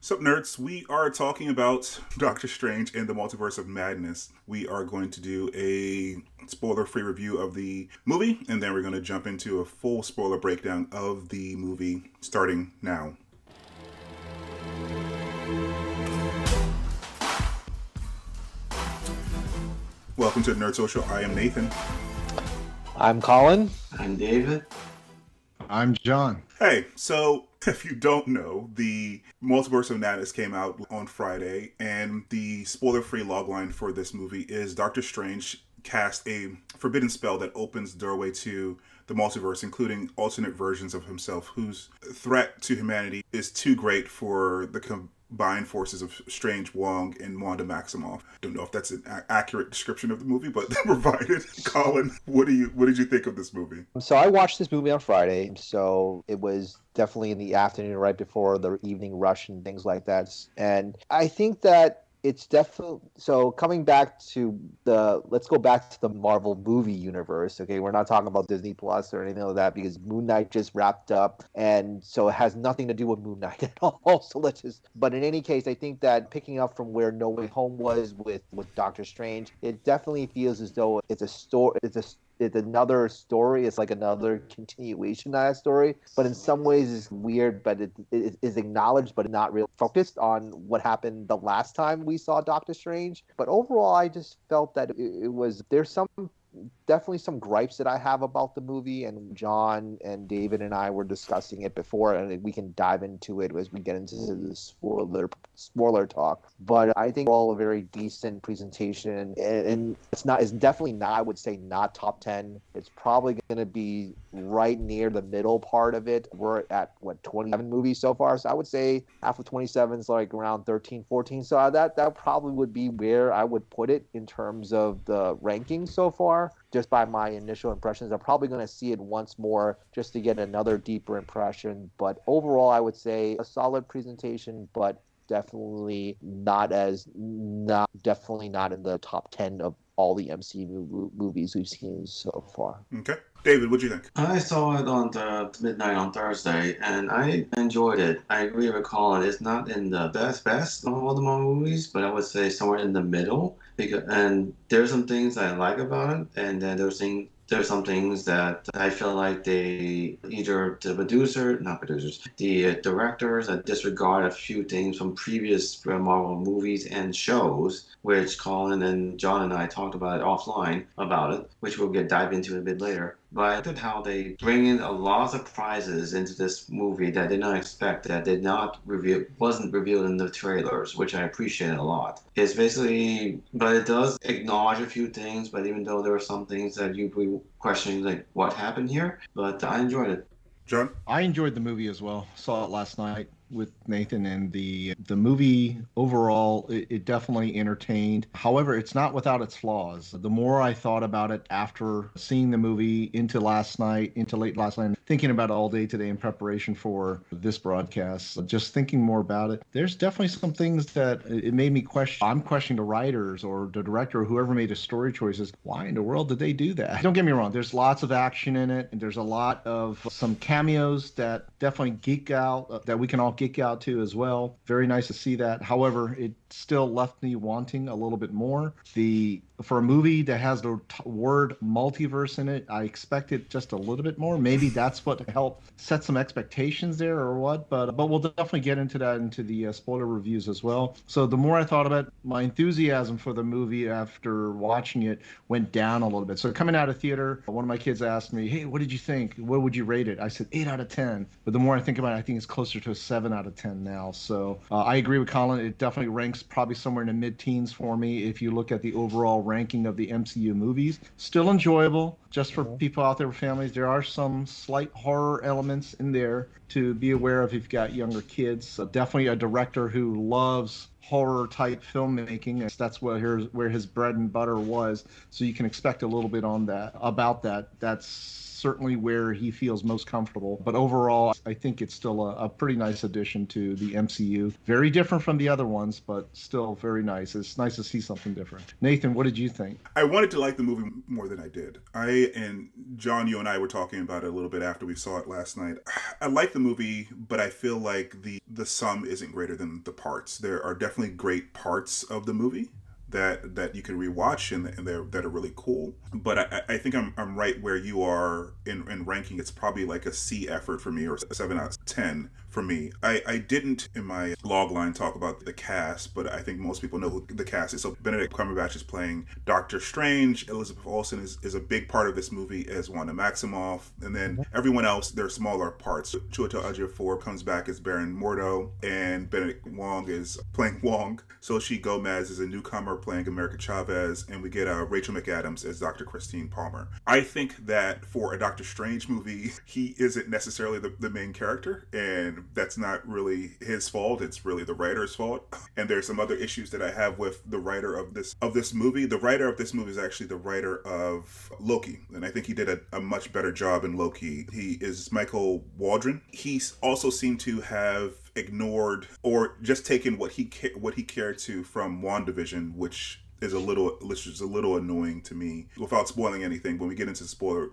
Sup, nerds? We are talking about Doctor Strange and the Multiverse of Madness. We are going to do a spoiler-free review of the movie, and then we're going to jump into a full spoiler breakdown of the movie starting now. Welcome to the Nerd Social. I am Nathan. I'm Colin. I'm David. I'm John. Hey, so if you don't know, the Multiverse of Madness came out on Friday, and the spoiler-free logline for this movie is Doctor Strange cast a forbidden spell that opens the doorway to the multiverse, including alternate versions of himself, whose threat to humanity is too great for the combined forces of Strange, Wong, and Wanda Maximoff. Don't know if that's an accurate description of the movie, but provided. Colin, what did you think of this movie? So I watched this movie on Friday, so it was definitely in the afternoon right before the evening rush and things like that. And I think that it's definitely, so coming back to let's go back to the Marvel movie universe, okay? We're not talking about Disney Plus or anything like that because Moon Knight just wrapped up, and so it has nothing to do with Moon Knight at all. So but in any case, I think that picking up from where No Way Home was with Doctor Strange, it definitely feels as though it's another story. It's like another continuation of that story. But in some ways it's weird, but it is acknowledged, but not really focused on what happened the last time we saw Doctor Strange. But overall, I just felt that there's definitely some gripes that I have about the movie, and John and David and I were discussing it before, and we can dive into it as we get into the spoiler talk. But I think all a very decent presentation, and it's definitely not, I would say, not top 10. It's probably going to be right near the middle part of it. We're at 27 movies so far, so I would say half of 27 is like around 13, 14. So that probably would be where I would put it in terms of the ranking so far. Just by my initial impressions, I'm probably going to see it once more just to get another deeper impression. But overall, I would say a solid presentation, but definitely not in the top 10 of all the MCU movies we've seen so far. Okay. David, what do you think? I saw it on the midnight on Thursday, and I enjoyed it. I agree with Colin. It's not in the best of all the Marvel movies, but I would say somewhere in the middle. And there's some things I like about it, and then there's some things that I feel like the directors disregard a few things from previous Marvel movies and shows, which Colin and John and I talked about it offline about it, which we'll dive into a bit later. But I liked how they bring in a lot of surprises into this movie that I did not expect, that wasn't revealed in the trailers, which I appreciate a lot. It's basically, but it does acknowledge a few things, but even though there are some things that you'd be questioning, like, what happened here? But I enjoyed it. John? I enjoyed the movie as well. Saw it last night with Nathan, and the movie overall, it definitely entertained. However, it's not without its flaws. The more I thought about it after seeing the movie into late last night, thinking about it all day today in preparation for this broadcast, just thinking more about it, there's definitely some things that it made me question. I'm questioning the writers or the director or whoever made the story choices. Why in the world did they do that? Don't get me wrong. There's lots of action in it, and there's a lot of some cameos that definitely geek out, that we can all geek out to as well. Very nice to see that. However, it still left me wanting a little bit more. For a movie that has the word multiverse in it, I expected just a little bit more. Maybe that's what helped set some expectations there or what, but we'll definitely get into that into the spoiler reviews as well. So the more I thought about it, my enthusiasm for the movie after watching it went down a little bit. So coming out of theater, one of my kids asked me, hey, what did you think? What would you rate it? I said 8 out of 10. But the more I think about it, I think it's closer to a 7 out of 10 now. So I agree with Colin. It definitely ranks probably somewhere in the mid-teens for me if you look at the overall ranking of the MCU movies. Still enjoyable, just for people out there with families. There are some slight horror elements in there to be aware of if you've got younger kids. Definitely a director who loves horror type filmmaking. That's where his bread and butter was. So you can expect a little bit about that. That's certainly where he feels most comfortable. But overall, I think it's still a pretty nice addition to the MCU. Very different from the other ones, but still very nice. It's nice to see something different. Nathan, what did you think? I wanted to like the movie more than I did. I and John, you and I were talking about it a little bit after we saw it last night. I like the movie, but I feel like the sum isn't greater than the parts. There are definitely great parts of the movie that you can rewatch and that are really cool. But I think I'm right where you are in ranking. It's probably like a C effort for me, or a 7 out of 10 for me. I didn't in my logline talk about the cast, but I think most people know who the cast is. So Benedict Cumberbatch is playing Doctor Strange. Elizabeth Olsen is a big part of this movie as Wanda Maximoff. And then everyone else, they're smaller parts. Chiwetel Ejiofor comes back as Baron Mordo, and Benedict Wong is playing Wong. Xochitl Gomez is a newcomer playing America Chavez, and we get Rachel McAdams as Dr. Christine Palmer. I think that for a Doctor Strange movie, he isn't necessarily the main character, and that's not really his fault. It's really the writer's fault. And there's some other issues that I have with the writer of this movie. The writer of this movie is actually the writer of Loki, and I think he did a much better job in Loki. He is Michael Waldron. He also seemed to have ignored or just taken what he cared to from WandaVision, which is a little annoying to me. Without spoiling anything, when we get into spoiler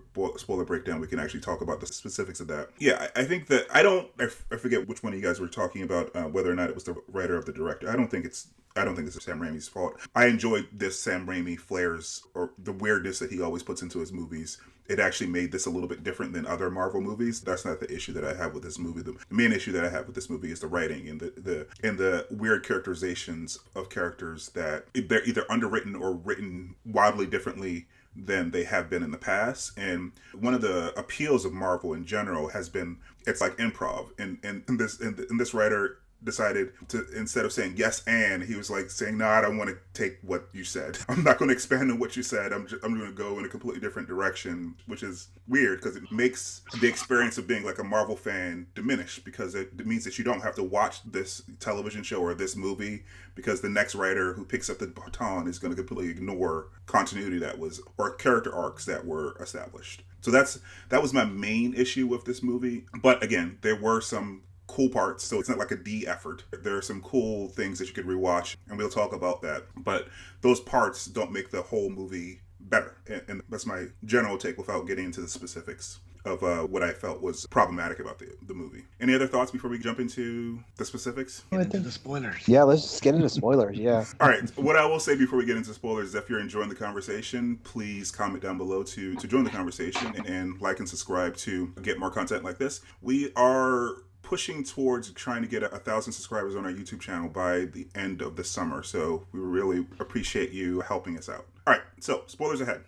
breakdown, we can actually talk about the specifics of that. Yeah, I think that I forget which one of you guys were talking about, whether or not it was the writer of the director. I don't think it's Sam Raimi's fault. I enjoyed this Sam Raimi flares, or the weirdness that he always puts into his movies. It actually made this a little bit different than other Marvel movies. That's not the issue that I have with this movie. The main issue that I have with this movie is the writing and the weird characterizations of characters that they're either underwritten or written wildly differently than they have been in the past. And one of the appeals of Marvel in general has been it's like improv. And this writer decided to, instead of saying yes and, he was like saying, no, I don't want to take what you said. I'm not going to expand on what you said. I'm going to go in a completely different direction, which is weird because it makes the experience of being like a Marvel fan diminish, because it means that you don't have to watch this television show or this movie, because the next writer who picks up the baton is going to completely ignore continuity or character arcs that were established. So that was my main issue with this movie. But again, there were some cool parts, so it's not like a D effort. There are some cool things that you could rewatch, and we'll talk about that. But those parts don't make the whole movie better, and that's my general take without getting into the specifics of what I felt was problematic about the movie. Any other thoughts before we jump into the specifics? Get into the spoilers. Yeah, let's just get into spoilers. Yeah. All right. What I will say before we get into spoilers is, if you're enjoying the conversation, please comment down below to join the conversation, and like and subscribe to get more content like this. We are pushing towards trying to get 1,000 subscribers on our YouTube channel by the end of the summer, so we really appreciate you helping us out. All right, so spoilers ahead.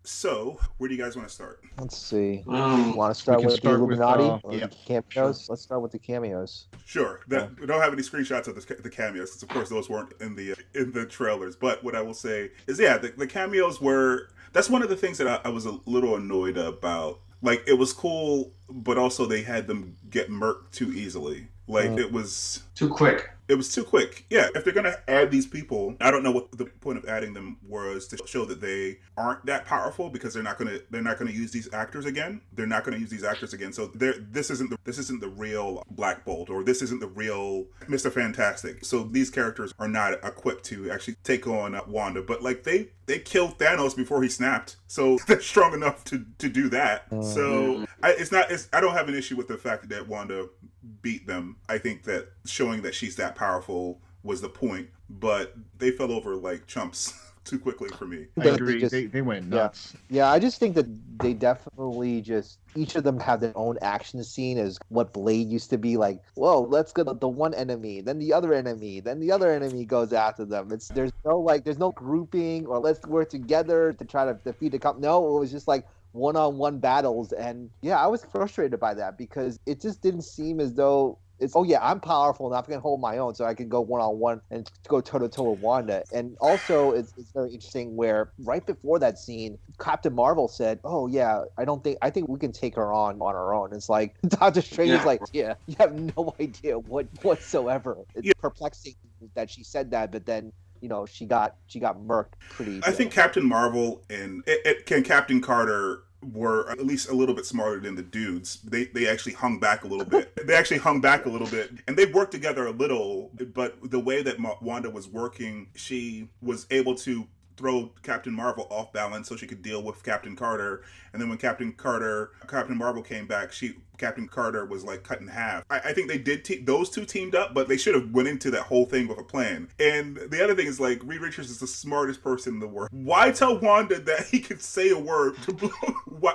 So, where do you guys want to start? Let's see. Want to start with the Illuminati or the cameos? Sure. Let's start with the cameos. Sure. We don't have any screenshots of the cameos, because of course those weren't in the trailers. But what I will say is, the cameos were. That's one of the things that I was a little annoyed about. Like, it was cool, but also they had them get murked too easily. Like, it was too quick. It was too quick. Yeah, if they're going to add these people, I don't know what the point of adding them was, to show that they aren't that powerful, because they're not going to use these actors again. They're not going to use these actors again. So this isn't the real Black Bolt, or this isn't the real Mr. Fantastic. So these characters are not equipped to actually take on Wanda. But like they killed Thanos before he snapped. So they're strong enough to do that. So I don't have an issue with the fact that Wanda beat them. I think that showing that she's that powerful was the point, but they fell over like chumps too quickly for me. I agree. They went nuts. Yeah, I just think that they definitely each of them have their own action scene, as what Blade used to be like. Whoa, let's go to the one enemy, then the other enemy, then the other enemy goes after them. There's no grouping, or let's work together to try to defeat the cop. No, it was just like one-on-one battles, and I was frustrated by that, because it just didn't seem as though it's, I'm powerful enough, I can hold my own, so I can go one-on-one and go toe-to-toe with Wanda. And also, it's very interesting where right before that scene, Captain Marvel said, I think we can take her on our own. It's like, Doctor Strange is like, you have no idea whatsoever. It's perplexing that she said that, but then she got murked pretty. I think Captain Marvel and Captain Carter were at least a little bit smarter than the dudes. They actually hung back a little bit. And they worked together a little, but the way that Wanda was working, she was able to throw Captain Marvel off balance so she could deal with Captain Carter. And then when Captain Marvel came back, Captain Carter was like cut in half. I think they did those two teamed up, but they should have went into that whole thing with a plan. And the other thing is, like, Reed Richards is the smartest person in the world. Why tell Wanda that he could say a word to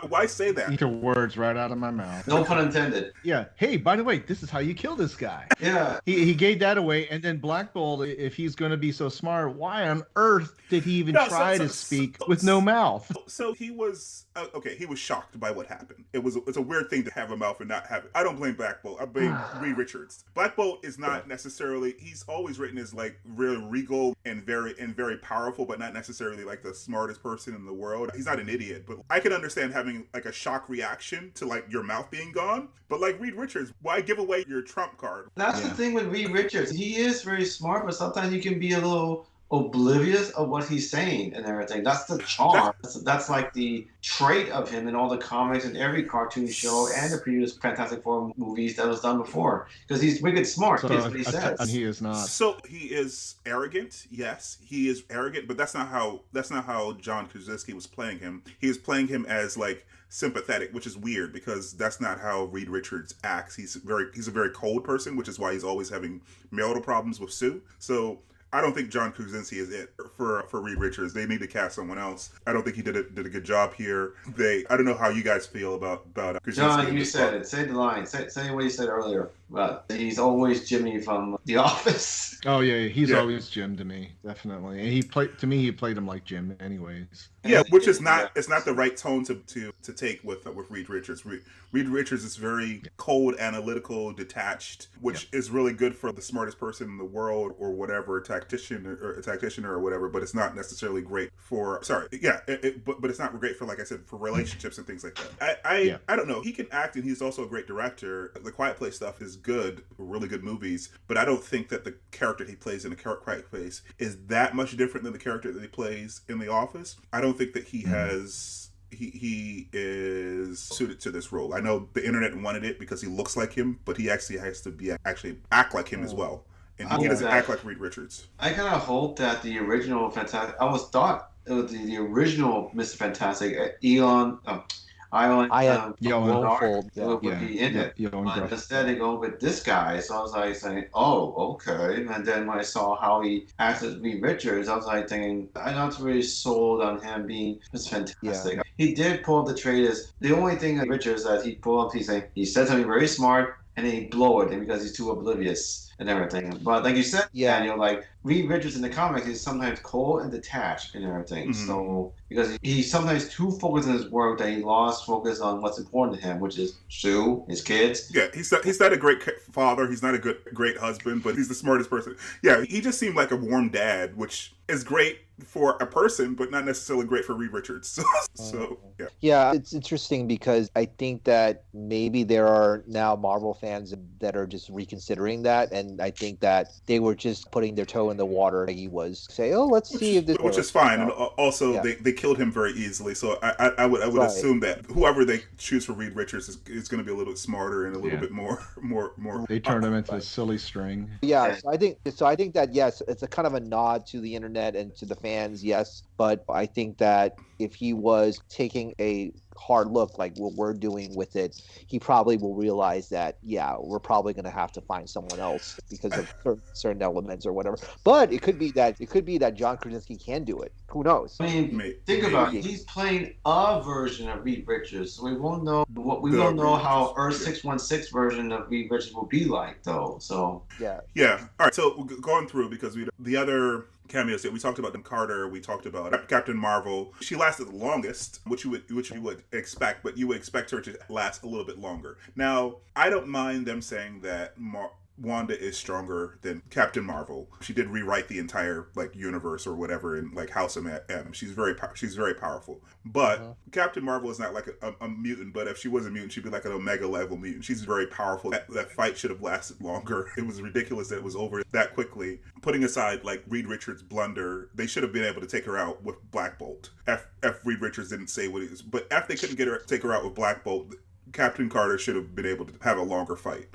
why say that? Eat your words right out of my mouth. No pun intended. Yeah. Hey, by the way, this is how you kill this guy. Yeah. He gave that away, and then Black Bolt, if he's going to be so smart, why on earth did he even try to speak with no mouth? So he was he was shocked by what happened. It's a weird thing to have a mouth and not have it. I don't blame Black Bolt. I blame Reed Richards. Black Bolt is not necessarily. He's always written as like real regal and very powerful, but not necessarily like the smartest person in the world. He's not an idiot, but I can understand having like a shock reaction to like your mouth being gone. But like Reed Richards, why give away your trump card? That's the thing with Reed Richards. He is very smart, but sometimes he can be a little oblivious of what he's saying and everything. That's the charm. That's like the trait of him in all the comics and every cartoon show and the previous Fantastic Four movies that was done before. Because he's wicked smart. So, That's what he says. And he is not. So he is arrogant. Yes, he is arrogant, but that's not how John Krasinski was playing him. He was playing him as like sympathetic, which is weird because that's not how Reed Richards acts. He's a very cold person, which is why he's always having marital problems with Sue. So I don't think John Krasinski is it for Reed Richards. They need to cast someone else. I don't think he did a good job here. I don't know how you guys feel about Krasinski. John, you said it. Say the line. Say what you said earlier. But he's always Jimmy from The Office. Oh yeah, he's always Jim to me, definitely. And he played him like Jim, anyways. Yeah, which is not it's not the right tone to take with Reed Richards. Reed Richards is very cold, analytical, detached, which is really good for the smartest person in the world or whatever, a tactician or whatever. But it's not necessarily great for but it's not great for, like I said, for relationships and things like that. I don't know. He can act, and he's also a great director. The Quiet Place stuff is good, really good movies. But I don't think that the character he plays in The Quiet Place is that much different than the character that he plays in The Office. I don't think that he has. He is suited to this role. I know the internet wanted it because he looks like him, but he actually has to act like him as well. And he doesn't act like Reed Richards. I kind of hope that the original Fantastic. I was thought it was the original Mr. Fantastic, Ion would be in it. But instead they go with this guy. So I was like saying, oh, okay. And then when I saw how he acted Reed Richards, I was like thinking, I'm not really sold on him being Mr. Fantastic. Yeah. He did pull up the trait as the only thing that Richards that he pulled up, he said something very smart and then he blow it because he's too oblivious and everything. But like you said, Daniel, like Reed Richards in the comics is sometimes cold and detached and everything. Mm-hmm. So because he's sometimes too focused on his work that he lost focus on what's important to him, which is Sue, his kids. Yeah, he's not a great father. He's not a great husband, but he's the smartest person. Yeah, he just seemed like a warm dad, which is great for a person, but not necessarily great for Reed Richards. So yeah. Yeah, it's interesting because I think that maybe there are now Marvel fans that are just reconsidering that, and I think that they were just putting their toe in the water. He was say, "Oh, let's see if this." Which is fine, and also they killed him very easily. So I would assume that whoever they choose for Reed Richards is going to be a little bit smarter and a little bit more. They turned him into a silly string. Yeah, so I think that yes, it's a kind of a nod to the internet and to the fans, yes, but I think that if he was taking a hard look like what we're doing with it, he probably will realize that we're probably going to have to find someone else because of certain elements or whatever. But it could be that John Krasinski can do it. Who knows? I mean, think about it. He's playing a version of Reed Richards, so we won't know how Earth 616 version of Reed Richards will be like, though. So yeah. All right. So going through because the other cameos that we talked about, Carter, we talked about Captain Marvel. She lasted the longest, which you would expect, but you would expect her to last a little bit longer. Now, I don't mind them saying that Wanda is stronger than Captain Marvel. She did rewrite the entire universe or whatever in House of M. She's very powerful. But Captain Marvel is not like a mutant. But if she was a mutant, she'd be like an Omega level mutant. She's very powerful. That fight should have lasted longer. It was ridiculous that it was over that quickly. Putting aside Reed Richards' blunder, they should have been able to take her out with Black Bolt. If Reed Richards didn't say what he was, but if they couldn't take her out with Black Bolt, Captain Carter should have been able to have a longer fight.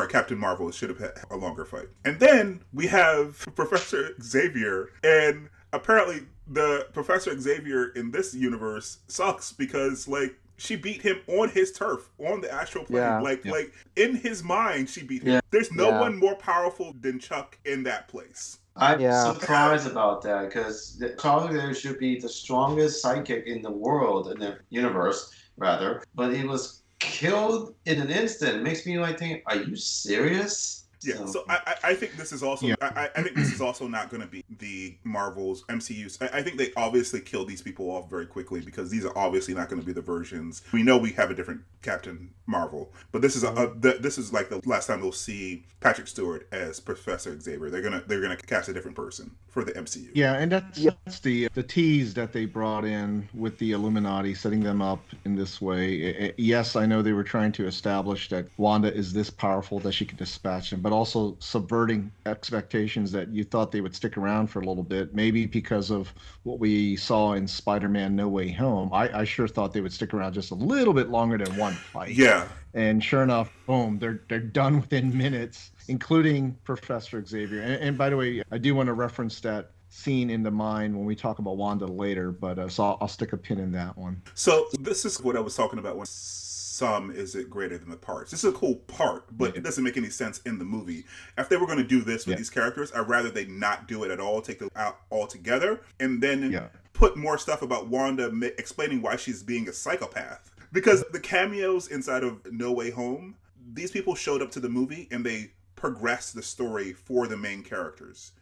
Captain Marvel should have had a longer fight. And then we have Professor Xavier, and apparently the Professor Xavier in this universe sucks because like she beat him on his turf on the astral plane. Yeah. Like in his mind, she beat him. Yeah. There's no Yeah. one more powerful than Chuck in that place. I'm Yeah. surprised about that because Charles Xavier should be the strongest psychic in the world, in the universe, rather. But he was killed in an instant. It makes me like think, are you serious? Yeah, so I think this is also I think this is also not going to be the Marvel's MCU's. I think they obviously killed these people off very quickly because these are obviously not going to be the versions. We know we have a different Captain Marvel, but this is this is like the last time we'll see Patrick Stewart as Professor Xavier. They're gonna cast a different person for the MCU. Yeah, and that's the tease that they brought in with the Illuminati, setting them up in this way. Yes, I know they were trying to establish that Wanda is this powerful that she can dispatch them, but also subverting expectations that you thought they would stick around for a little bit, maybe because of what we saw in Spider-Man No Way Home. I sure thought they would stick around just a little bit longer than one fight. Yeah. And sure enough, boom, they're done within minutes, including Professor Xavier. And by the way, I do want to reference that scene in the mine when we talk about Wanda later, but so I'll stick a pin in that one. So this is what I was talking about when sum is it greater than the parts. This is a cool part, but it doesn't make any sense in the movie. If they were going to do this with these characters, I'd rather they not do it at all, take them out altogether, and then put more stuff about Wanda explaining why she's being a psychopath. Because the cameos inside of No Way Home, these people showed up to the movie and they progressed the story for the main characters.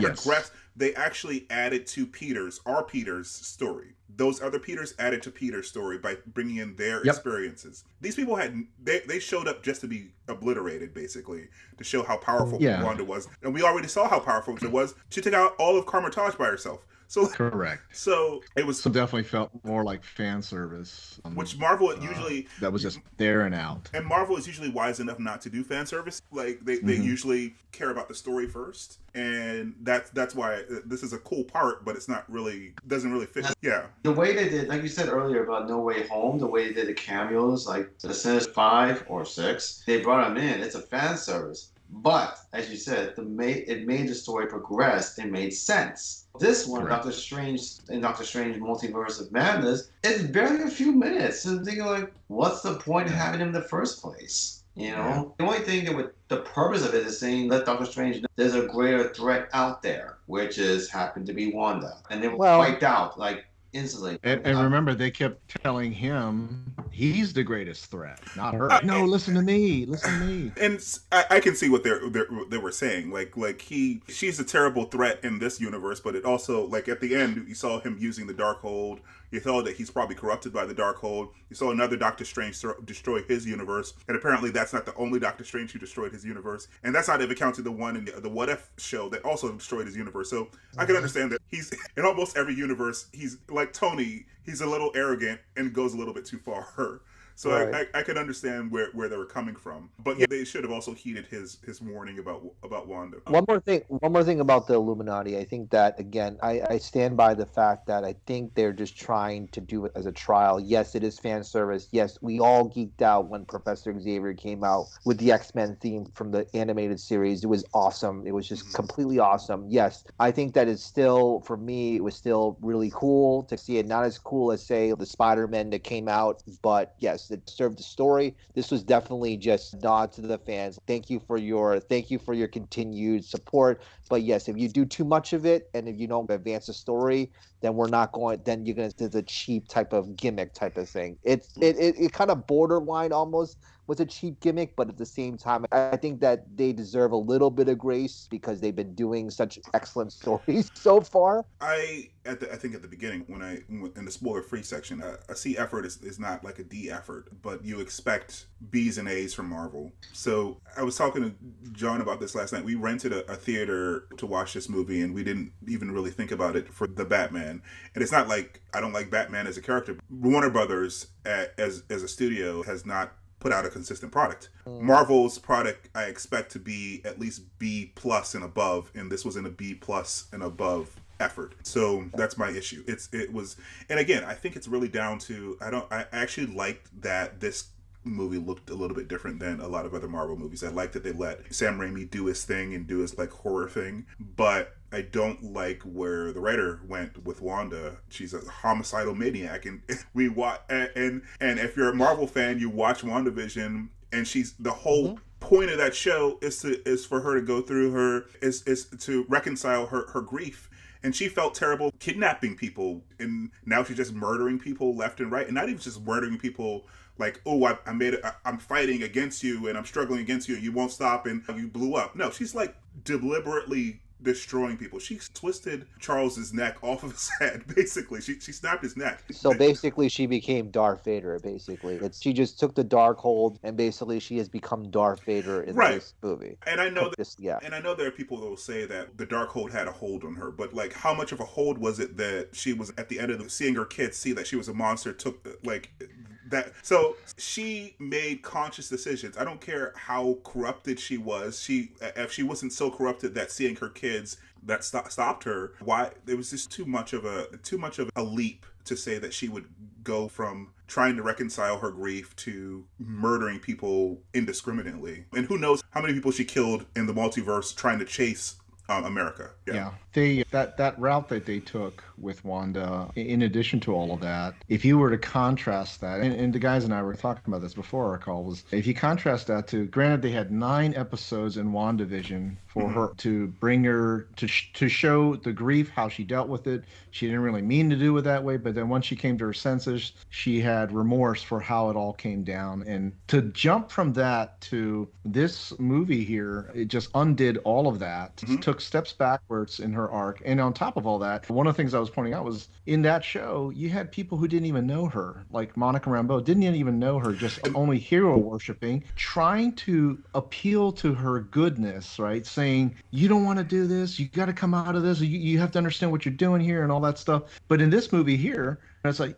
They actually added to our Peter's story. Those other Peters added to Peter's story by bringing in their experiences. These people they showed up just to be obliterated, basically, to show how powerful Wanda was. And we already saw how powerful it was. She took out all of Carmitage by herself. So correct. So it was. So definitely felt more like fan service, which Marvel usually that was just there and out. And Marvel is usually wise enough not to do fan service. Like they usually care about the story first, and that's why this is a cool part, but it's not really doesn't really fit. Yeah. The way they did, like you said earlier about No Way Home, the way they did the cameos, like the Sinister 5 or 6, they brought them in. It's a fan service. But, as you said, it made the story progress. It made sense. This one, Doctor Strange Multiverse of Madness, it's barely a few minutes. And I'm thinking, like, what's the point of having him in the first place? You know? The only thing the purpose of it is saying, let Doctor Strange know there's a greater threat out there, which happened to be Wanda. And they were wiped out, like, instantly. And remember, they kept telling him he's the greatest threat, not her. No, listen to me. And I can see what they were saying. Like she's a terrible threat in this universe, but it also, like, at the end, you saw him using the Darkhold. You saw that he's probably corrupted by the Darkhold. You saw another Doctor Strange destroy his universe, and apparently that's not the only Doctor Strange who destroyed his universe. And that's not even counting the one in the What If show that also destroyed his universe. So I can understand that he's in almost every universe. He's like Tony. He's a little arrogant and goes a little bit too far. So I could understand where they were coming from, but they should have also heeded his warning about Wanda. One more thing about the Illuminati. I think that, again, I stand by the fact that I think they're just trying to do it as a trial. Yes, it is fan service. Yes, we all geeked out when Professor Xavier came out with the X-Men theme from the animated series. It was awesome. It was just completely awesome. Yes, I think that it's still, for me, it was still really cool to see it. Not as cool as, say, the Spider-Man that came out, but yes, it served the story. This was definitely just a nod to the fans. Thank you for your continued support. But yes, if you do too much of it and if you don't advance the story, then you're going to do the cheap type of gimmick type of thing. It kind of borderline almost was a cheap gimmick, but at the same time, I think that they deserve a little bit of grace because they've been doing such excellent stories so far. I think at the beginning, in the spoiler-free section, a C effort is not like a D effort, but you expect B's and A's from Marvel. So I was talking to John about this last night. We rented a theater to watch this movie, and we didn't even really think about it for the Batman. And it's not like I don't like Batman as a character. Warner Brothers, as a studio, has not put out a consistent product. Marvel's product I expect to be at least B plus and above, and this was in a B plus and above effort. So that's my issue. It was, and again, I think it's really down to I actually liked that this movie looked a little bit different than a lot of other Marvel movies. I like that they let Sam Raimi do his thing and do his like horror thing, but I don't like where the writer went with Wanda. She's a homicidal maniac, and we watch. And if you're a Marvel fan, you watch WandaVision, and she's the whole point of that show is for her to go through her is to reconcile her grief. And she felt terrible kidnapping people, and now she's just murdering people left and right, and not even just murdering people like, oh, I'm fighting against you and I'm struggling against you and you won't stop and you blew up. No, she's like deliberately destroying people. She twisted Charles's neck off of his head, basically. She snapped his neck. So basically she became Darth Vader, basically. She just took the dark hold, and basically she has become Darth Vader in this movie. And I know and I know there are people that will say that the dark hold had a hold on her, but like how much of a hold was it that she was at the end of seeing her kids see that she was a monster, took like that. So she made conscious decisions. I don't care how corrupted she was. If she wasn't so corrupted that seeing her kids that stopped her, why it was just too much of a leap to say that she would go from trying to reconcile her grief to murdering people indiscriminately. And who knows how many people she killed in the multiverse trying to chase America. Yeah. That route that they took with Wanda, in addition to all of that, if you were to contrast that, and the guys and I were talking about this before our call, was if you contrast that to, granted they had 9 episodes in WandaVision for her to bring her to show the grief, how she dealt with it. She didn't really mean to do it that way, but then once she came to her senses, she had remorse for how it all came down. And to jump from that to this movie here, it just undid all of that, took steps backwards in her arc. And on top of all that, one of the things I was pointing out was in that show, you had people who didn't even know her, like Monica Rambeau didn't even know her, just only hero worshiping, trying to appeal to her goodness, right? Saying, you don't want to do this, you got to come out of this, you have to understand what you're doing here and all that stuff. But in this movie here, it's like,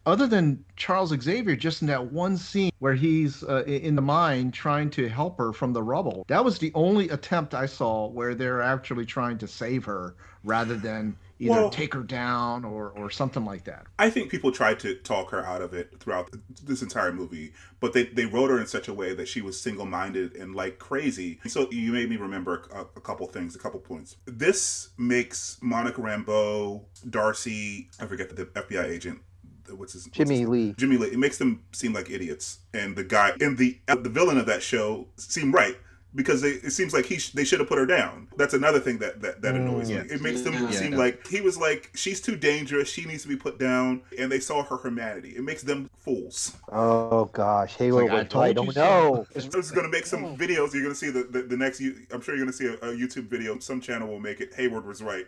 other than Charles Xavier, just in that one scene where he's in the mine trying to help her from the rubble, that was the only attempt I saw where they're actually trying to save her rather than either take her down or something like that. I think people tried to talk her out of it throughout this entire movie, but they wrote her in such a way that she was single-minded and like crazy. So you made me remember a couple points. This makes Monica Rambeau, Darcy, I forget the FBI agent, Jimmy Lee. It makes them seem like idiots, and the guy and the villain of that show seem right. Because it seems like they should have put her down. That's another thing that annoys me. It makes them seem like he was like, she's too dangerous, she needs to be put down, and they saw her humanity. It makes them fools. Oh gosh, Hayward like, I don't know. I was going to make some videos. You're going to see the next. I'm sure you're going to see a YouTube video. Some channel will make it. Hayward was right.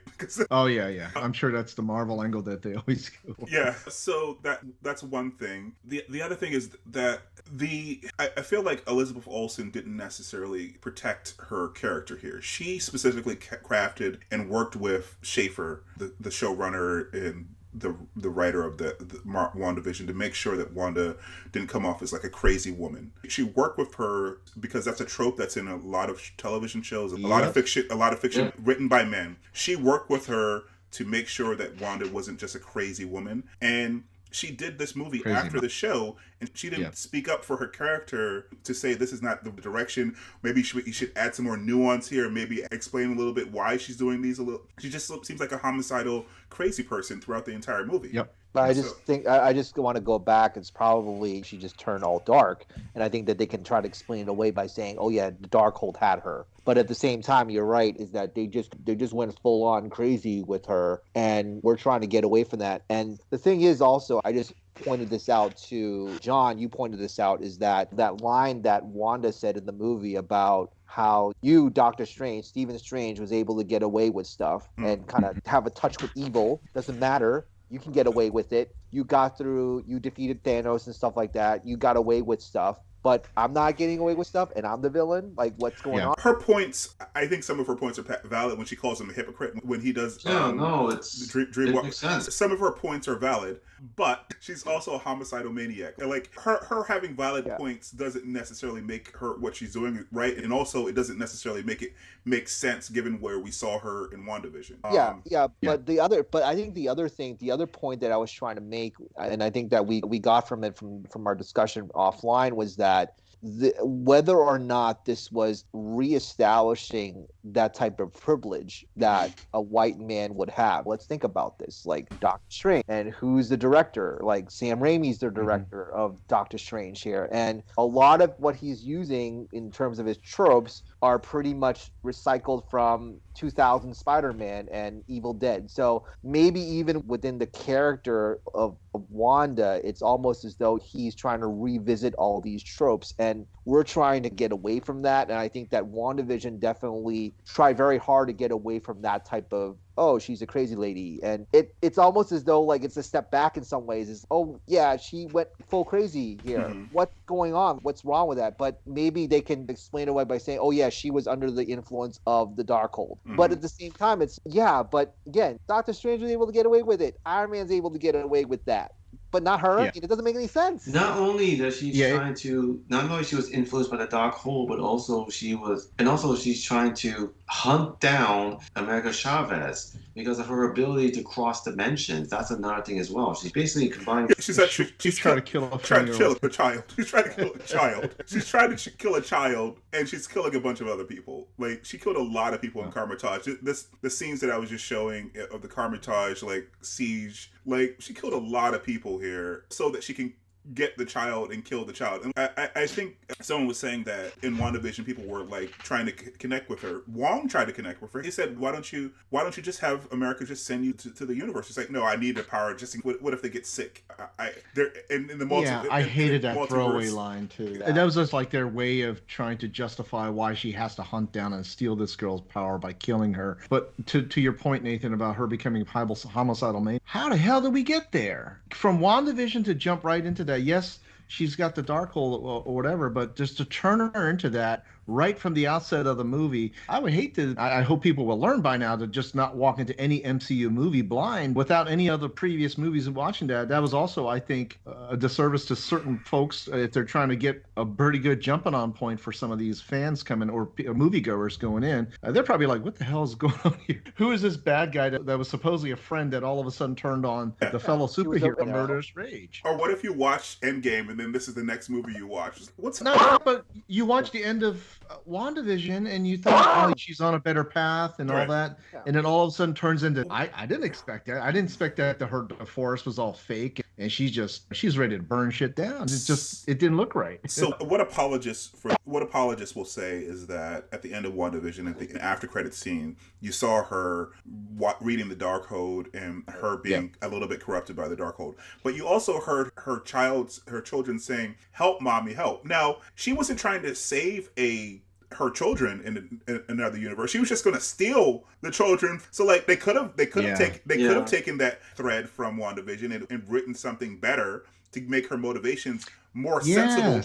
Oh yeah. I'm sure that's the Marvel angle that they always go. Yeah. So that's one thing. The other thing is that I feel like Elizabeth Olsen didn't necessarily protect her character here. She specifically crafted and worked with Schaefer, the showrunner and the writer of the WandaVision, to make sure that Wanda didn't come off as like a crazy woman. She worked with her because that's a trope that's in a lot of television shows, a lot of fiction written by men. She worked with her to make sure that Wanda wasn't just a crazy woman. And she did this movie after the show, and she didn't speak up for her character to say this is not the direction. Maybe you should add some more nuance here. Maybe explain a little bit why she's doing these. She just seems like a homicidal, crazy person throughout the entire movie. Yep. But I just want to go back. It's probably she just turned all dark, and I think that they can try to explain it away by saying, "Oh yeah, the Darkhold had her." But at the same time, you're right, is that they just went full on crazy with her, and we're trying to get away from that. And the thing is, also, I just pointed this out to John. You pointed this out, is that line that Wanda said in the movie about how you, Doctor Strange, Stephen Strange, was able to get away with stuff and kind of have a touch with evil. Doesn't matter. You can get away with it. You got through, you defeated Thanos and stuff like that. You got away with stuff. but I'm not getting away with stuff, and I'm the villain. Like, what's going on? Her points, I think some of her points are valid when she calls him a hypocrite when he does. No, it makes sense. Some of her points are valid, but she's also a homicidal maniac. And like her having valid points doesn't necessarily make her what she's doing right, and also it doesn't necessarily make it make sense given where we saw her in WandaVision. But I think the other point that I was trying to make, and I think that we got from it from our discussion offline, was that whether or not this was reestablishing that type of privilege that a white man would have. Let's think about this, like Doctor Strange, and who's the director? Like Sam Raimi's the director of Doctor Strange here, and a lot of what he's using in terms of his tropes are pretty much recycled from 2000 Spider-Man and Evil Dead. So maybe even within the character of Wanda, it's almost as though he's trying to revisit all these tropes, and we're trying to get away from that. And I think that WandaVision definitely tried very hard to get away from that type of, oh, she's a crazy lady. And it's almost as though like it's a step back in some ways. Is, oh yeah, she went full crazy here. What's going on? What's wrong with that? But maybe they can explain it away by saying, oh yeah, she was under the influence of the Darkhold. But at the same time, it's, but again, Doctor Strange was able to get away with it. Iron Man's able to get away with that. But not her. It doesn't make any sense. Not only that she's trying to, not only she was influenced by the Darkhold, but also she's trying to hunt down America Chavez because of her ability to cross dimensions. That's another thing as well. She's basically combining. She's trying to kill a child. She's trying to kill a child. She's trying to kill a child, and she's killing a bunch of other people. Like, she killed a lot of people in Carmitage. The scenes that I was just showing of the Carmitage like siege. Like, she killed a lot of people here so that she can get the child and kill the child. And I think someone was saying that in WandaVision people were like trying to connect with her. Wong tried to connect with her. He said, why don't you just have America just send you to the universe? It's like, no, I need the power. Just what if they get sick? I hated that throwaway line too. Yeah. That was just like their way of trying to justify why she has to hunt down and steal this girl's power by killing her. But to your point, Nathan, about her becoming homicidal maniac, how the hell did we get there? From WandaVision to jump right into that, yes, she's got the Darkhold or whatever, but just to turn her into that right from the outset of the movie, I would hate to. I hope people will learn by now to just not walk into any MCU movie blind without any other previous movies and watching that. That was also, I think, a disservice to certain folks if they're trying to get a pretty good jumping on point for some of these fans coming or moviegoers going in. They're probably like, what the hell is going on here? Who is this bad guy that was supposedly a friend that all of a sudden turned on the fellow superhero, murderous rage? Or what if you watch Endgame and then this is the next movie you watch? But you watch the end of WandaVision and you thought, oh, she's on a better path and all that, and then all of a sudden turns into, I didn't expect that. I didn't expect that the forest was all fake and she's ready to burn shit down. It didn't look right. So what apologists will say is that at the end of WandaVision, at the after credit scene, you saw her reading the Darkhold and her being a little bit corrupted by the Darkhold, but you also heard her children saying, "Help, mommy, help." Now, she wasn't trying to save her children in another universe. She was just going to steal the children. So like they could have taken that thread from WandaVision and written something better to make her motivations more sensible.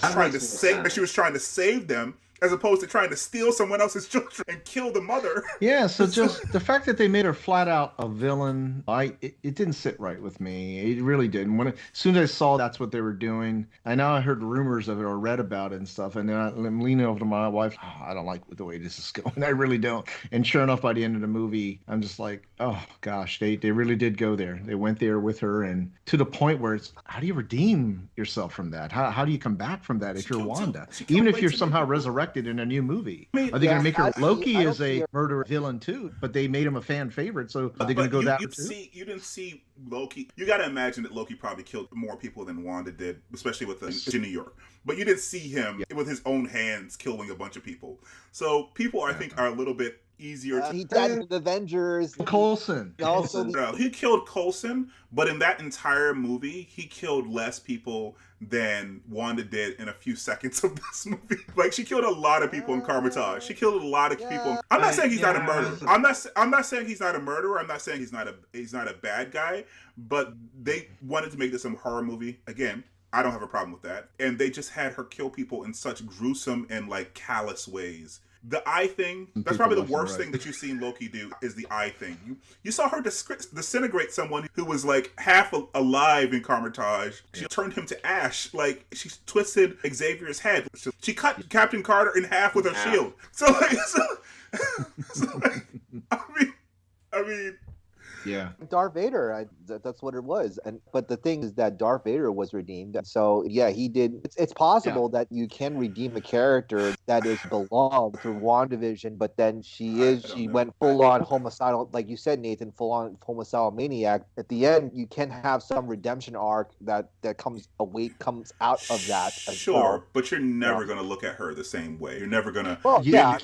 She was trying to save them, as opposed to trying to steal someone else's children and kill the mother. Yeah, so just the fact that they made her flat out a villain, it didn't sit right with me. It really didn't. As soon as I saw that's what they were doing, I heard rumors of it or read about it and stuff, and then I'm leaning over to my wife, I don't like the way this is going. I really don't. And sure enough, by the end of the movie, I'm just like, oh gosh, they really did go there. They went there with her, and to the point where it's, how do you redeem yourself from that? How do you come back from that if you're Wanda? Even if you're somehow resurrected in a new movie. Are they going to make her Loki as a murderer villain too? But they made him a fan favorite, so are they going to go that route too? You didn't see Loki. You got to imagine that Loki probably killed more people than Wanda did, especially in New York. But you didn't see him with his own hands killing a bunch of people. So people, I think, are a little bit easier. He died in the Avengers. Coulson. He killed Coulson, but in that entire movie, he killed less people than Wanda did in a few seconds of this movie. Like, she killed a lot of people in Carmitage. She killed a lot of people. I'm not saying he's not a murderer. I'm not saying he's not a murderer. I'm not saying he's not a bad guy. But they wanted to make this a horror movie. Again, I don't have a problem with that. And they just had her kill people in such gruesome and like callous ways. The eye thing, that's probably the worst thing that you've seen Loki do, is the eye thing. You saw her disintegrate someone who was like half alive in Cumberbatch. She turned him to ash. Like, she twisted Xavier's head. She cut Captain Carter in half with her shield. So like, I mean, yeah, Darth Vader. That's what it was. But the thing is that Darth Vader was redeemed. So yeah, he did. It's possible that you can redeem a character that is belonged through WandaVision, but then she went full on homicidal, like you said, Nathan, full on homicidal maniac. At the end, you can have some redemption arc that comes out of that. Sure, but you're never going to look at her the same way. You're never going to. Well, yeah,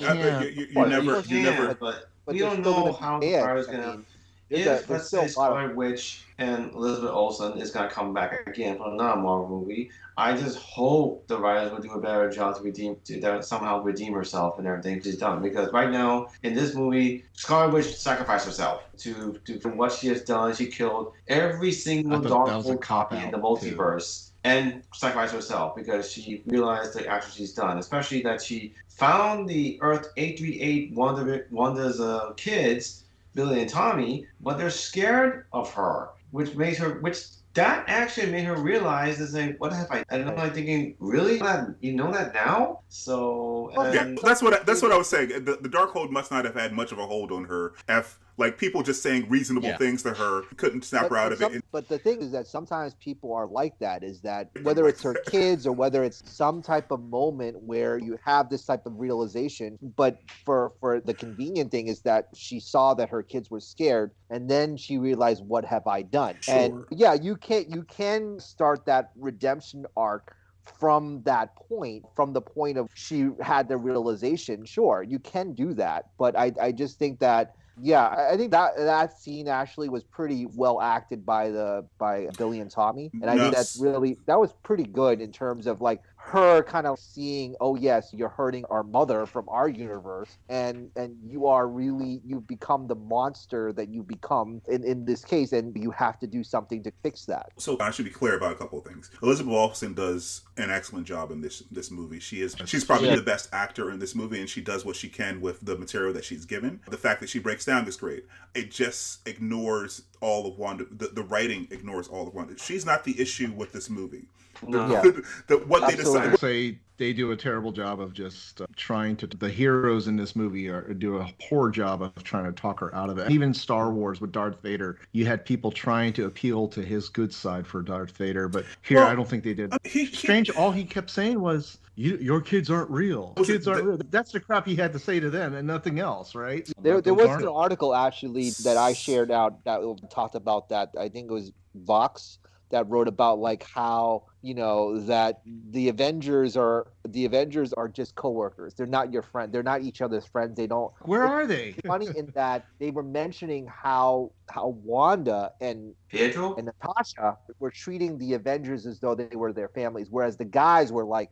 you never. But we don't know how the fire is going to. If, let's say, Scarlet Witch and Elizabeth Olsen is going to come back again for another Marvel movie, I just hope the writers will do a better job to somehow redeem herself and everything she's done. Because right now, in this movie, Scarlet Witch sacrificed herself to what she has done. She killed every single Darkhold copy in the multiverse and sacrificed herself because she realized the action she's done, especially that she found the Earth 838 Wanda's kids, Billy and Tommy, but they're scared of her, which that actually made her realize and say, "What have I?" And I'm like thinking, "Really? You know that now?" So that's what I was saying. The Darkhold must not have had much of a hold on her. Like people just saying reasonable things to her, couldn't snap her out of it. But the thing is that sometimes people are like that. Is that whether it's her kids or whether it's some type of moment where you have this type of realization. But for the convenient thing is that she saw that her kids were scared, and then she realized, "What have I done?" Sure. And yeah, you can start that redemption arc from that point, from the point of she had the realization. Sure, you can do that, but I just think that. Yeah, I think that scene actually was pretty well acted by Billy and Tommy, and I think that was pretty good in terms of like her kind of seeing, oh yes, you're hurting our mother from our universe, and you've become the monster that you become in this case, and you have to do something to fix that. So I should be clear about a couple of things. Elizabeth Olsen does an excellent job in this movie. She's probably the best actor in this movie, and she does what she can with the material that she's given. The fact that she breaks down is great. It just ignores all of Wanda. The writing ignores all of Wanda. She's not the issue with this movie. No. What they decide. Say they do a terrible job of just trying to. The heroes in this movie do a poor job of trying to talk her out of it. Even Star Wars with Darth Vader, you had people trying to appeal to his good side for Darth Vader, but here I don't think they did. Strange. All he kept saying was, "Your kids aren't real. Kids aren't real." That's the crap he had to say to them, and nothing else, right? There was an article actually that I shared out that talked about that. I think it was Vox that wrote about like how that the Avengers are just coworkers. They're not your friend. They're not each other's friends. They don't. Where are they? Funny in that they were mentioning how Wanda and Pietro and Natasha were treating the Avengers as though they were their families, whereas the guys were like,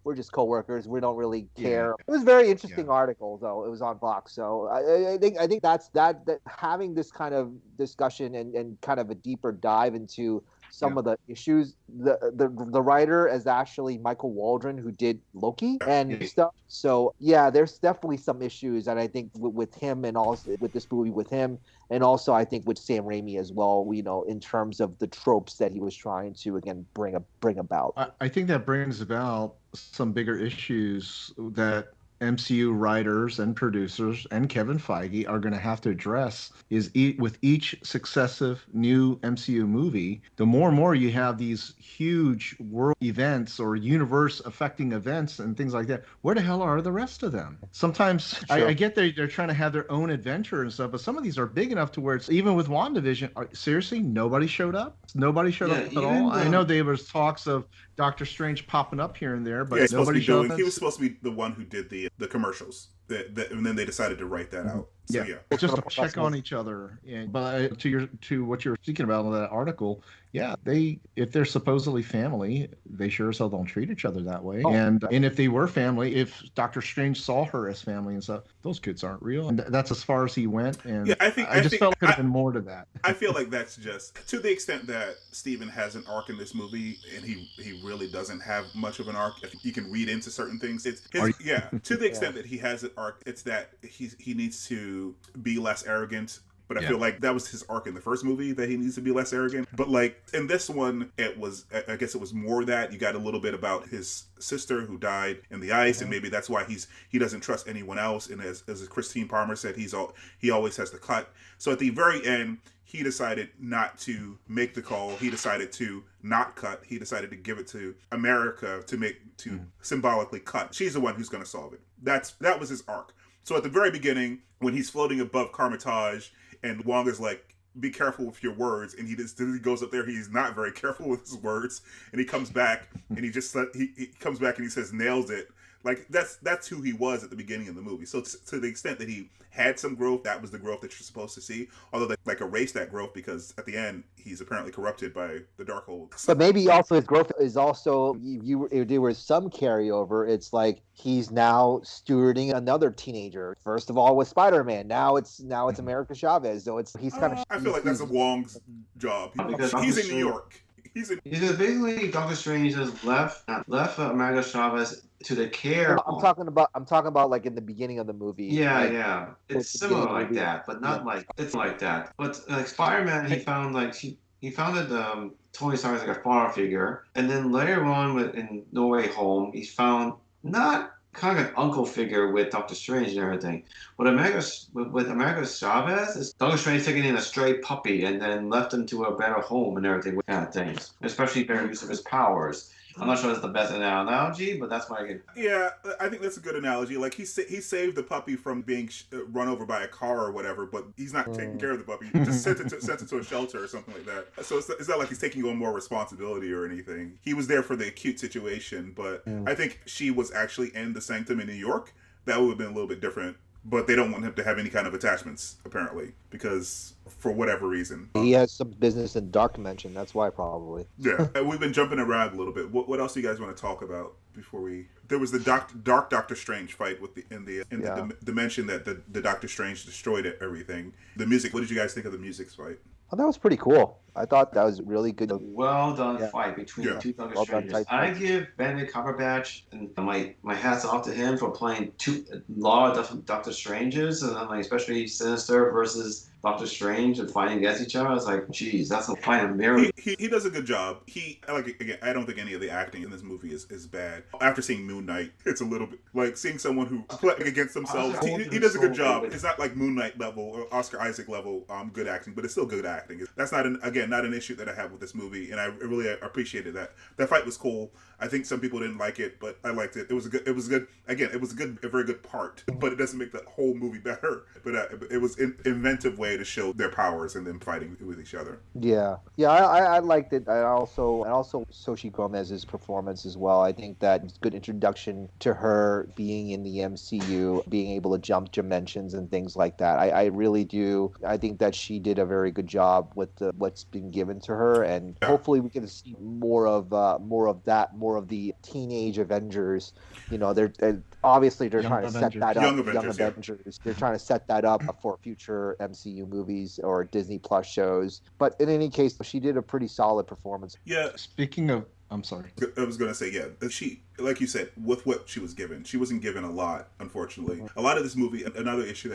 we're just coworkers. We don't really care. It was a very interesting article, though. It was on Vox. So I think that's that having this kind of discussion and kind of a deeper dive into some of the issues. The writer is actually Michael Waldron, who did Loki and stuff. So yeah, there's definitely some issues, and I think with him, and also with this movie with him, and also I think with Sam Raimi as well. In terms of the tropes that he was trying to again bring about. I think that brings about some bigger issues that MCU writers and producers and Kevin Feige are going to have to address is with each successive new MCU movie, the more and more you have these huge world events or universe affecting events and things like that, where the hell are the rest of them? Sometimes I get they're trying to have their own adventure and stuff, but some of these are big enough to where it's even with WandaVision, seriously, nobody showed up? Nobody showed up at all? I know there was talks of Doctor Strange popping up here and there, but nobody showed up. He was supposed to be the one who did the commercials, and then they decided to write that out. So Yeah. yeah. Just to check on each other. And, but to what you're speaking about in that article, yeah, if they're supposedly family, they sure as hell don't treat each other that way. And if they were family, if Doctor Strange saw her as family and stuff, those kids aren't real. And that's as far as he went. And Yeah, I just felt like could have been more to that. I feel like that's just to the extent that Steven has an arc in this movie, and he really doesn't have much of an arc. If you can read into certain things, to the extent that he has an arc, it's that he needs to be less arrogant. But I feel like that was his arc in the first movie, that he needs to be less arrogant. But like in this one, I guess it was more that you got a little bit about his sister who died in the ice, and maybe that's why he doesn't trust anyone else. And as Christine Palmer said, he always has to cut. So at the very end, he decided not to make the call. He decided to not cut. He decided to give it to America to symbolically cut. She's the one who's going to solve it. That was his arc. So at the very beginning, when he's floating above Carmitage, and Wong is like, be careful with your words, and he goes up there, he's not very careful with his words, and he comes back, and he comes back and he says, nails it. Like, that's who he was at the beginning of the movie. So to the extent that he had some growth, that was the growth that you're supposed to see. Although they like erase that growth, because at the end he's apparently corrupted by the Darkhold. But maybe also his growth is also there was some carryover. It's like he's now stewarding another teenager. First of all with Spider-Man, now it's America Chavez. So he's kind of. I feel like that's Wong's job. Because He's in New York. He's basically Doctor Strange has left America Chavez to the care. I'm talking about like in the beginning of the movie. Yeah. It's similar like that, but not like it's like that. But like Spider-Man, he found like he founded Tony Stark as like a father figure, and then later on in No Way Home, he found not kind of an uncle figure with Doctor Strange and everything. With America Chavez, is Doctor Strange taking in a stray puppy and then left him to a better home and everything with kind of things, especially better use of his powers. I'm not sure that's the best analogy, but that's what I get. Yeah, I think that's a good analogy. Like he saved the puppy from being run over by a car or whatever, but he's not taking care of the puppy. He just sent it to a shelter or something like that. So it's not like he's taking on more responsibility or anything. He was there for the acute situation, but I think she was actually in the sanctum in New York. That would have been a little bit different. But they don't want him to have any kind of attachments, apparently, because for whatever reason. He has some business in Dark Dimension, that's why probably. Yeah, we've been jumping around a little bit. What else do you guys want to talk about before we... There was the Dark Doctor Strange fight in the dimension that the Doctor Strange destroyed everything. The music, what did you guys think of the music's fight? Oh, that was pretty cool. I thought that was really good. Well done fight between the two Doctor Strangers. I give Benedict Cumberbatch and my hats off to him for playing a lot of Doctor Stranges, and like especially Sinister versus Doctor Strange and fighting against each other. I was like, geez, that's a fight of mirror. He does a good job. I don't think any of the acting in this movie is bad. After seeing Moon Knight, it's a little bit like seeing someone who play against themselves. He does a good job. It's not like Moon Knight level or Oscar Isaac level good acting, but it's still good acting. That's not an issue that I have with this movie, and I really appreciated that. That fight was cool. I think some people didn't like it, but I liked it. It was good. Again, it was a very good part, but it doesn't make the whole movie better. But it was an inventive way to show their powers and them fighting with each other. Yeah, I liked it. I also Xochitl Gomez's performance as well. I think that it's a good introduction to her being in the MCU, being able to jump dimensions and things like that. I really do. I think that she did a very good job with what's been given to her, and hopefully we can see more of the teenage Avengers. You know, they're obviously trying to set that up. Young Avengers. They're trying to set that up for future MCU movies or Disney Plus shows. But in any case, she did a pretty solid performance. Yeah. Speaking of, I'm sorry. I was going to say, she, like you said, with what she was given, she wasn't given a lot, unfortunately. A lot of this movie, another issue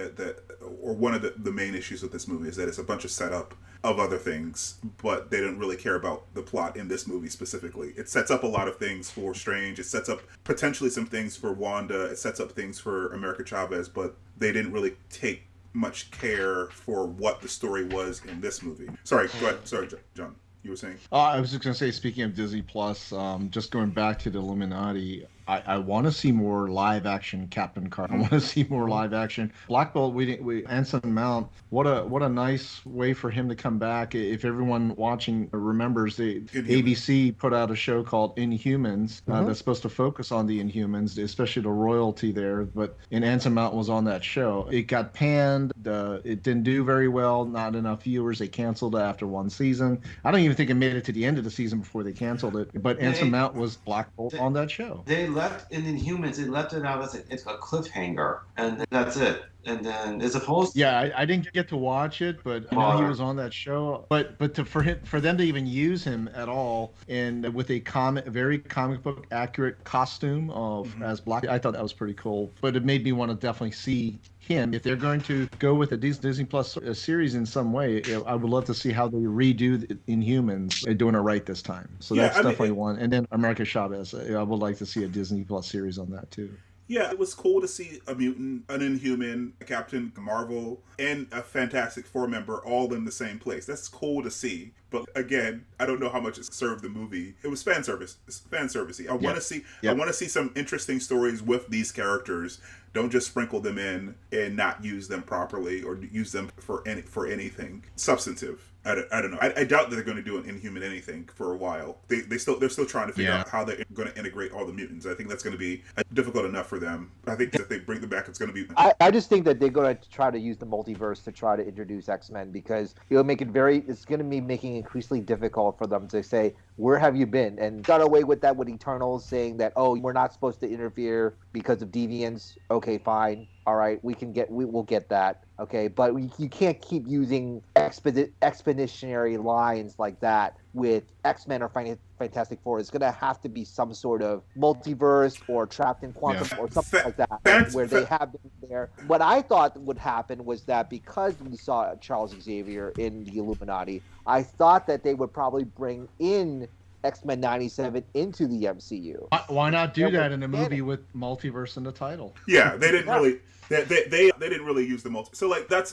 or one of the main issues with this movie is that it's a bunch of setup of other things, but they don't really care about the plot in this movie specifically. It sets up a lot of things for Strange. It sets up potentially some things for Wanda. It sets up things for America Chavez, but they didn't really take much care for what the story was in this movie. Sorry, go ahead. Sorry, John. You were saying? I was just going to say, speaking of Disney Plus, just going back to the Illuminati, I want to see more live action Captain Karl. I want to see more live action Black Bolt. We Anson Mount. What a nice way for him to come back. If everyone watching remembers, the ABC put out a show called Inhumans that's supposed to focus on the Inhumans, especially the royalty there. But Anson Mount was on that show. It got panned. It didn't do very well. Not enough viewers. They canceled it after one season. I don't even think it made it to the end of the season before they canceled it. But Anson Mount was Black Bolt on that show. They left in Inhumans. They left it out as a cliffhanger, and that's it. And then it's supposed to... Yeah, I didn't get to watch it, but I know he was on that show. But for them to even use him at all and with a very comic book accurate costume of as Black, I thought that was pretty cool. But it made me want to definitely see him. If they're going to go with a Disney Plus series in some way, I would love to see how they redo the Inhumans doing it right this time. So that's definitely one. And then America Chavez. I would like to see a Disney Plus series on that too. Yeah, it was cool to see a mutant, an Inhuman, a Captain Marvel, and a Fantastic Four member all in the same place. That's cool to see. But again, I don't know how much it served the movie. It was fan service. It's fan servicey. I want to see. I want to see some interesting stories with these characters. Don't just sprinkle them in and not use them properly or use them for anything substantive. I don't know. I doubt that they're going to do an Inhuman anything for a while. They're still trying to figure out how they're going to integrate all the mutants. I think that's going to be difficult enough for them. I think that if they bring them back, it's going to be... I just think that they're going to try to use the multiverse to try to introduce X-Men because it'll make it it's going to be making it increasingly difficult for them to say, where have you been? And got away with that with Eternals saying that, oh, we're not supposed to interfere because of deviants. Okay, fine. All right, we'll get that. Okay, but you can't keep using expeditionary lines like that with X-Men or Fantastic Four. It's going to have to be some sort of multiverse or trapped in quantum or something like that where they have been there. What I thought would happen was that because we saw Charles Xavier in the Illuminati, I thought that they would probably bring in X-Men 97 into the MCU. Why not do that in a movie with multiverse in the title? Yeah, they didn't really... They didn't really use the multi. So like that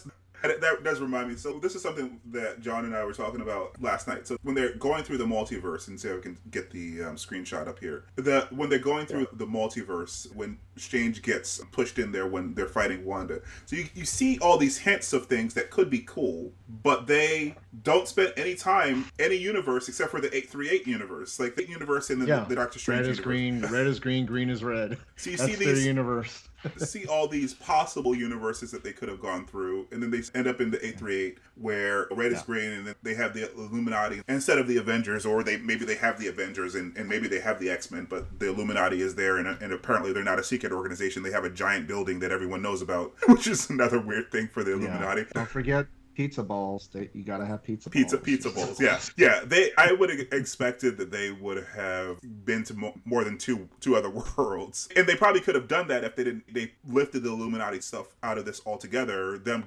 does remind me. So this is something that John and I were talking about last night. So when they're going through the multiverse, and see if I can get the screenshot up here. When they're going through the multiverse, when Strange gets pushed in there when they're fighting Wanda, so you see all these hints of things that could be cool, but they don't spend any time any universe except for the 838 universe, like the universe in the Doctor Strange universe. Red is green is red. So you That's see these universe. See all these possible universes that they could have gone through, and then they end up in the 838 where red is green, and then they have the Illuminati instead of the Avengers, or maybe they have the Avengers and maybe they have the X-Men, but the Illuminati is there, and apparently they're not a secret organization. They have a giant building that everyone knows about, which is another weird thing for the Illuminati. Don't forget pizza balls. You gotta have pizza balls. Yeah. I would have expected that they would have been to more than two other worlds, and they probably could have done that if they lifted the Illuminati stuff out of this altogether. Them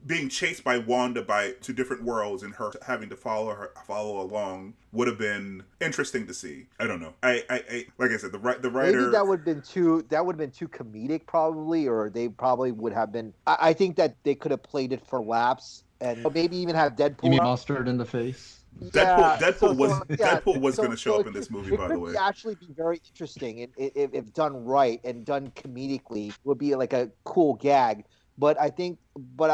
being chased by Wanda to different worlds and her having to follow along would have been interesting to see. I don't know. I like I said, the writer. Maybe that would have been too comedic, probably, or they probably would have been. I think that they could have played it for laughs and maybe even have Deadpool. You mean mustard in the face? Deadpool was going to show up in this movie, by the way. It would actually be very interesting, and if done right and done comedically, it would be like a cool gag. But I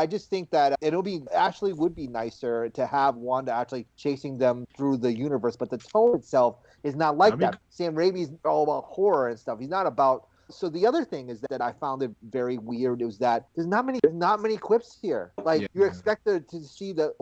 just think that would be nicer to have Wanda actually chasing them through the universe. But the tone itself is not like that. Sam Raimi's all about horror and stuff. He's not about. So the other thing is that I found it very weird is that there's not many quips here. Like you're expected to see the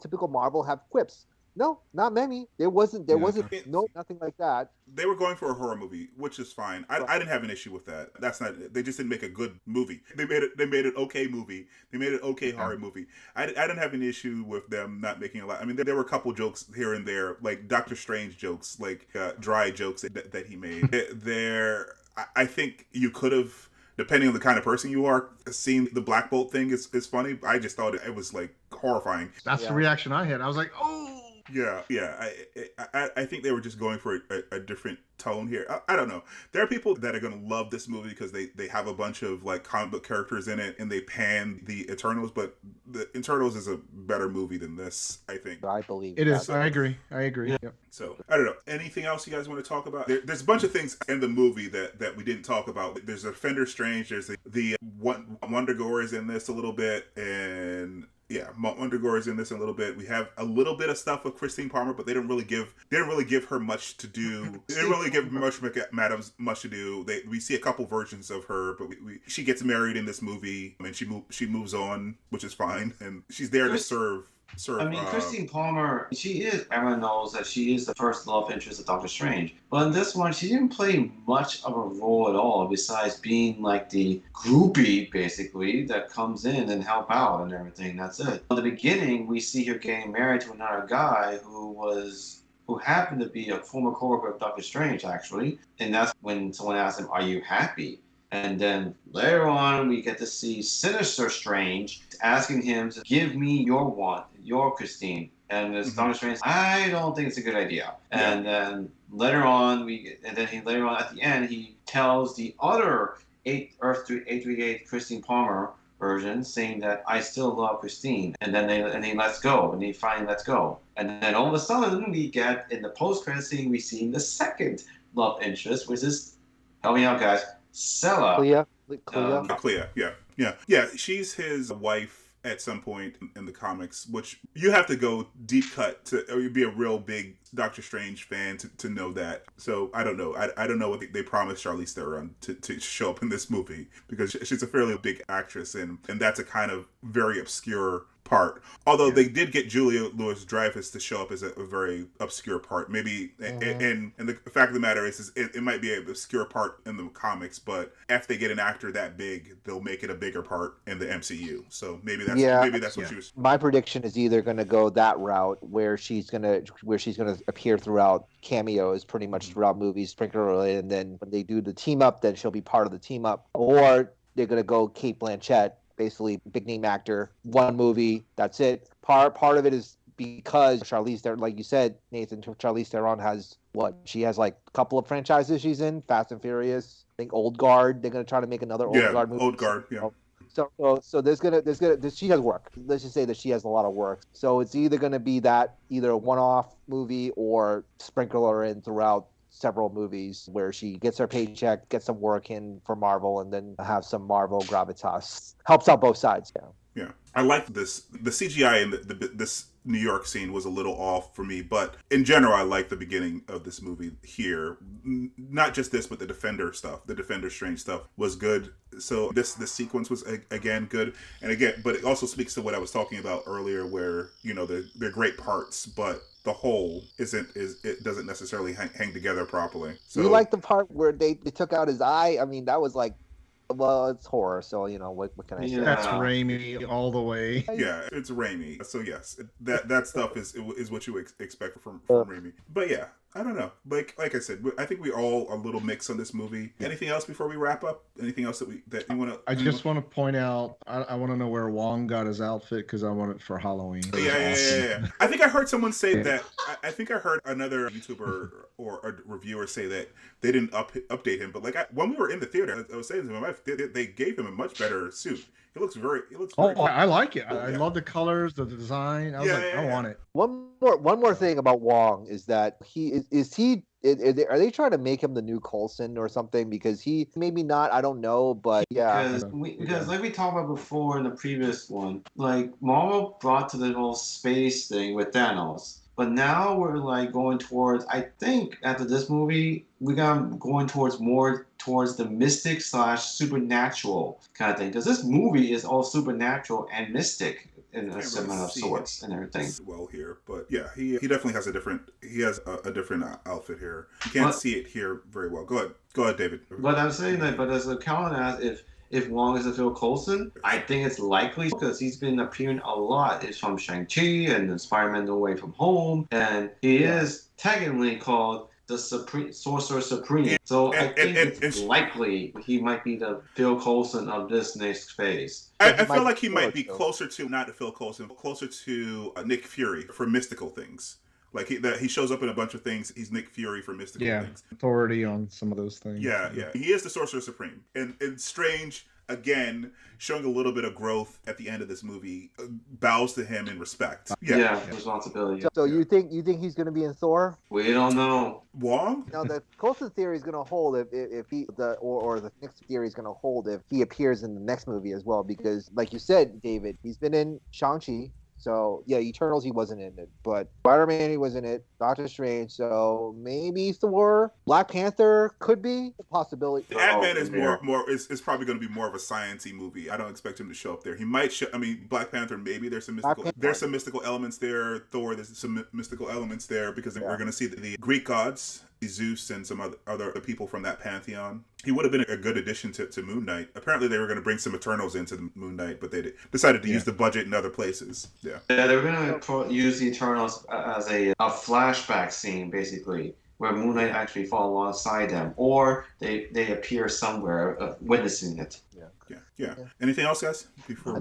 typical Marvel have quips. No, not many. There wasn't nothing like that. They were going for a horror movie, which is fine. I didn't have an issue with that. That's not. They just didn't make a good movie. They made an okay movie. They made an okay horror movie. I didn't have an issue with them not making a lot. I mean, there were a couple jokes here and there, like Doctor Strange jokes, like dry jokes that he made. I think you could have, depending on the kind of person you are, seeing the Black Bolt thing is funny. I just thought it was like horrifying. That's the reaction I had. I was like, oh. Yeah. I think they were just going for a different tone here. I don't know. There are people that are going to love this movie because they have a bunch of like comic book characters in it and they pan the Eternals, but the Eternals is a better movie than this, I think. I believe it that. is. I agree. Yeah. Yep. So I don't know. Anything else you guys want to talk about? There's a bunch of things in the movie that we didn't talk about. There's a Fender Strange. There's the Wonder Gore is in this a little bit, and yeah, Wonder Gore is in this a little bit. We have a little bit of stuff with Christine Palmer, but they didn't really give her much to do. They didn't really give McAdams much to do. We see a couple versions of her, but she gets married in this movie, and she moves on, which is fine, and she's there to serve. I mean, Christine Palmer, everyone knows that she is the first love interest of Doctor Strange. But in this one, she didn't play much of a role at all, besides being like the groupie, basically, that comes in and help out and everything. That's it. At the beginning, we see her getting married to another guy who happened to be a former coworker of Doctor Strange, actually. And that's when someone asked him, "Are you happy?" And then later on, we get to see Sinister Strange asking him to give me your Christine. And this Doctor Strange, I don't think it's a good idea. Yeah. And then later on, at the end, he tells the other Earth 838 Christine Palmer version, saying that I still love Christine. And then he lets go, and he finally lets go. And then all of a sudden, we get in the post-credit scene, we see the second love interest, which is, help me out, guys. Clea. Yeah. She's his wife at some point in the comics, which you have to go deep cut or you'd be a real big Doctor Strange fan to know that. So I don't know. I don't know what they promised Charlize Theron to show up in this movie, because she's a fairly big actress, and that's a kind of very obscure part. Although they did get Julia Louis-Dreyfus to show up as a very obscure part. Maybe, and the fact of the matter is it might be an obscure part in the comics, but if they get an actor that big, they'll make it a bigger part in the MCU. So maybe that's what she was. My prediction is either going to go that route where she's going to appear throughout cameos pretty much throughout movies, sprinkle related, and then when they do the team up, then she'll be part of the team up, or they're going to go Cate Blanchett, basically big name actor, one movie, that's it. Part of it is because Charlize Theron, like you said, Nathan, Charlize Theron has she has like a couple of franchises she's in, Fast and Furious, I think Old Guard. They're going to try to make another Old Guard movie. Old Guard, yeah. So there's gonna she has work. Let's just say that she has a lot of work. So it's either gonna be either a one-off movie or sprinkle her in throughout several movies where she gets her paycheck, gets some work in for Marvel, and then have some Marvel gravitas. Helps out both sides. Yeah, I like this. The CGI in this New York scene was a little off for me, but in general, I like the beginning of this movie here. Not just this, but the Defender stuff, the Defender Strange stuff was good. So this sequence was again good, but it also speaks to what I was talking about earlier, where they're great parts, but the whole it doesn't necessarily hang together properly. So you like the part where they took out his eye? I mean, that was like. Well, it's horror, so what can I say? That's Raimi all the way. Yeah, it's Raimi. So yes, that stuff is what you expect from Raimi. But yeah, I don't know. Like I said, I think we all are a little mixed on this movie. Anything else before we wrap up? Anything else that you want to? I just want to point out. I want to know where Wong got his outfit, because I want it for Halloween. Yeah. I think I heard someone say that. I think I heard another YouTuber or a reviewer say that they didn't update him. But when we were in the theater, I was saying to my wife, they gave him a much better suit. He looks very cool. I like it. I love the colors, the design. I was I want it. One more thing about Wong is that are they trying to make him the new Coulson or something? Because he maybe not. I don't know, but yeah. Because like we talked about before in the previous one, like Marvel brought to the whole space thing with Thanos. But now we're going towards, I think after this movie, we're going more towards the mystic / supernatural kind of thing. Because this movie is all supernatural and mystic in a similar sorts and everything. Well here, but yeah, he definitely has a different outfit here. You can't see it here very well. Go ahead, David. But I'm saying that, but as a Calvin asked, if Wong is a Phil Coulson, I think it's likely because he's been appearing a lot. It's from Shang-Chi and Spider-Man No Way From Home, and he is technically called the Sorcerer Supreme. So I think it's likely he might be the Phil Coulson of this next phase. I feel like he might be closer to, not to Phil Coulson, but closer to Nick Fury for mystical things. Like he shows up in a bunch of things. He's Nick Fury for mystical things. Authority on some of those things. Yeah. He is the Sorcerer Supreme. And Strange, again, showing a little bit of growth at the end of this movie, bows to him in respect. Responsibility. So you think he's going to be in Thor? We don't know. Wong? Now the Coulson theory is going to hold if he or the next theory is going to hold if he appears in the next movie as well, because like you said, David, he's been in Shang-Chi. So, yeah, Eternals, he wasn't in it. But Spider-Man, he was in it. Doctor Strange, so maybe Thor. Black Panther could be a possibility. Ant-Man is is probably going to be more of a science-y movie. I don't expect him to show up there. He might show... I mean, Black Panther, maybe there's some mystical elements there. Thor, there's some mystical elements there, because we're going to see the Greek gods, Zeus and some other people from that pantheon. He would have been a good addition to Moon Knight. Apparently, they were going to bring some Eternals into the Moon Knight, but they decided to use the budget in other places. Yeah, they were going to use the Eternals as a flashback scene, basically, where Moon Knight actually fall alongside them, or they appear somewhere witnessing it. Yeah. Anything else, guys?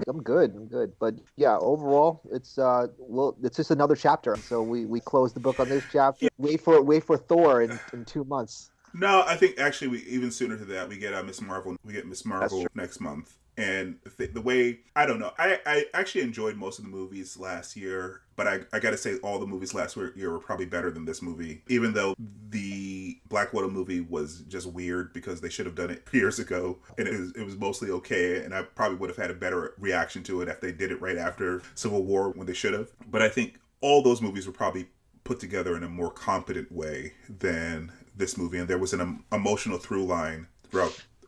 I'm good. But yeah, overall, it's it's just another chapter. So we close the book on this chapter. Yeah. Wait for Thor in 2 months. No, I think actually we even sooner to that. We get Miss Marvel. We get Miss Marvel next month. And the way, I don't know, I actually enjoyed most of the movies last year, but I got to say all the movies last year were probably better than this movie, even though the Black Widow movie was just weird because they should have done it years ago, and it was mostly okay, and I probably would have had a better reaction to it if they did it right after Civil War when they should have. But I think all those movies were probably put together in a more competent way than this movie, and there was an emotional through line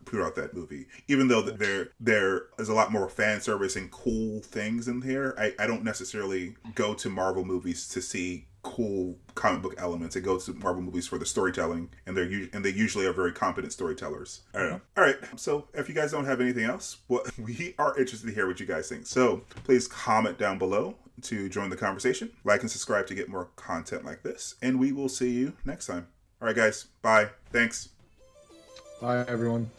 throughout that movie. Even though there is a lot more fan service and cool things in here, I don't necessarily go to Marvel movies to see cool comic book elements. I go to Marvel movies for the storytelling, and they usually are very competent storytellers. I don't know. All right, so if you guys don't have anything else, we are interested to hear what you guys think. So please comment down below to join the conversation. Like and subscribe to get more content like this, and we will see you next time. All right, guys. Bye. Thanks. Bye, everyone.